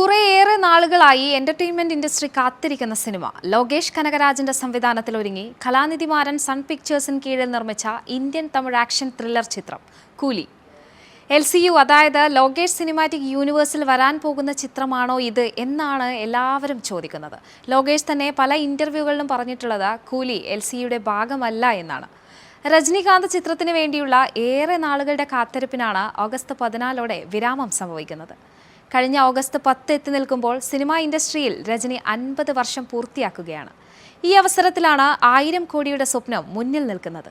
കുറേയേറെ നാളുകളായി entertainment industry കാത്തിരിക്കുന്ന സിനിമ ലോകേഷ് കനകരാജിന്റെ സംവിധാനത്തിൽ ഒരുങ്ങി കലാനിധിമാരൻ സൺ പിക്ചേഴ്സിന് കീഴിൽ നിർമ്മിച്ച ഇന്ത്യൻ തമിഴ് ആക്ഷൻ ത്രില്ലർ ചിത്രം കൂലി. LCU അതായത് ലോകേഷ് സിനിമാറ്റിക് യൂണിവേഴ്സിൽ വരാൻ പോകുന്ന ചിത്രമാണോ ഇത് എന്നാണ് എല്ലാവരും ചോദിക്കുന്നത്. ലോകേഷ് തന്നെ പല ഇന്റർവ്യൂകളിലും പറഞ്ഞിട്ടുള്ളത് കൂലി LCUയുടെ ഭാഗമല്ല എന്നാണ്. രജനികാന്ത് ചിത്രത്തിന് വേണ്ടിയുള്ള ഏറെ നാളുകളുടെ കാത്തിരിപ്പിനാണ് ഓഗസ്റ്റ് 14 വിരാമം സംഭവിക്കുന്നത്. കഴിഞ്ഞ ഓഗസ്റ്റ് 10 എത്തി നിൽക്കുമ്പോൾ സിനിമാ ഇൻഡസ്ട്രിയിൽ രജനി 50 വർഷം പൂർത്തിയാക്കുകയാണ്. ഈ അവസരത്തിലാണ് 1000 കോടിയുടെ സ്വപ്നം മുന്നിൽ നിൽക്കുന്നത്.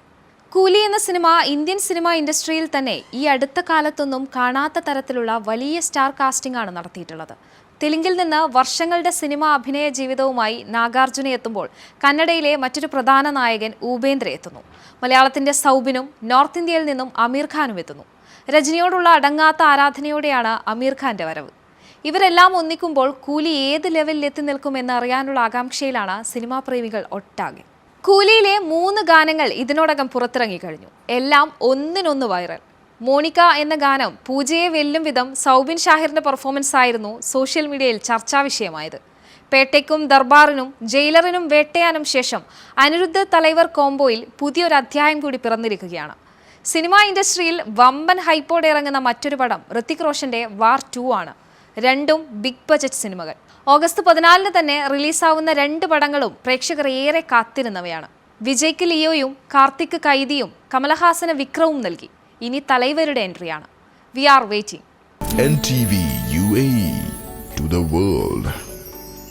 കൂലി എന്ന സിനിമ ഇന്ത്യൻ സിനിമാ ഇൻഡസ്ട്രിയിൽ തന്നെ ഈ അടുത്ത കാലത്തൊന്നും കാണാത്ത തരത്തിലുള്ള വലിയ സ്റ്റാർ കാസ്റ്റിംഗ് ആണ് നടത്തിയിട്ടുള്ളത്. തെലുങ്കിൽ നിന്ന് വർഷങ്ങളുടെ സിനിമാ അഭിനയ ജീവിതവുമായി നാഗാർജുന എത്തുമ്പോൾ കന്നഡയിലെ മറ്റൊരു പ്രധാന നായകൻ ഉപേന്ദ്ര എത്തുന്നു. മലയാളത്തിന്റെ സൗബിനും നോർത്ത് ഇന്ത്യയിൽ നിന്നും അമീർ ഖാനും എത്തുന്നു. രജനിയോടുള്ള അടങ്ങാത്ത ആരാധനയോടെയാണ് അമീർ ഖാന്റെ വരവ്. ഇവരെല്ലാം ഒന്നിക്കുമ്പോൾ കൂലി ഏത് ലെവലിൽ എത്തി നിൽക്കുമെന്ന് അറിയാനുള്ള ആകാംക്ഷയിലാണ് സിനിമാ പ്രേമികൾ ഒട്ടാകെ. കൂലിയിലെ 3 ഗാനങ്ങൾ ഇതിനോടകം പുറത്തിറങ്ങിക്കഴിഞ്ഞു. എല്ലാം ഒന്നിനൊന്ന് വൈറൽ. മോണിക്ക എന്ന ഗാനം പൂജയെ വെല്ലും വിധം സൗബിൻ ഷാഹിറിന്റെ പെർഫോമൻസ് ആയിരുന്നു സോഷ്യൽ മീഡിയയിൽ ചർച്ചാ വിഷയമായത്. പേട്ടയ്ക്കും ദർബാറിനും ജയിലറിനും വേട്ടയാനും ശേഷം അനിരുദ്ധ തലൈവർ കോംബോയിൽ പുതിയൊരു അധ്യായം കൂടി പിറന്നിരിക്കുകയാണ്. സിനിമാ ഇൻഡസ്ട്രിയിൽ വമ്പൻ ഹൈപ്പോടെ ഇറങ്ങുന്ന മറ്റൊരു പടം ഋത്തിക് റോഷന്റെ വാർ 2 ആണ്. രണ്ടും ബിഗ് ബജറ്റ് സിനിമകൾ. ഓഗസ്റ്റ് 14 തന്നെ റിലീസാവുന്ന 2 പടങ്ങളും പ്രേക്ഷകർ ഏറെ കാത്തിരുന്നവയാണ്. വിജയ്ക്ക് ലിയോയും കാർത്തിക് കൈദിയും കമലഹാസന് വിക്രവും നൽകി. ഇനി തലൈവരുടെ എൻട്രിയാണ്. We are waiting. NTV UAE to the world.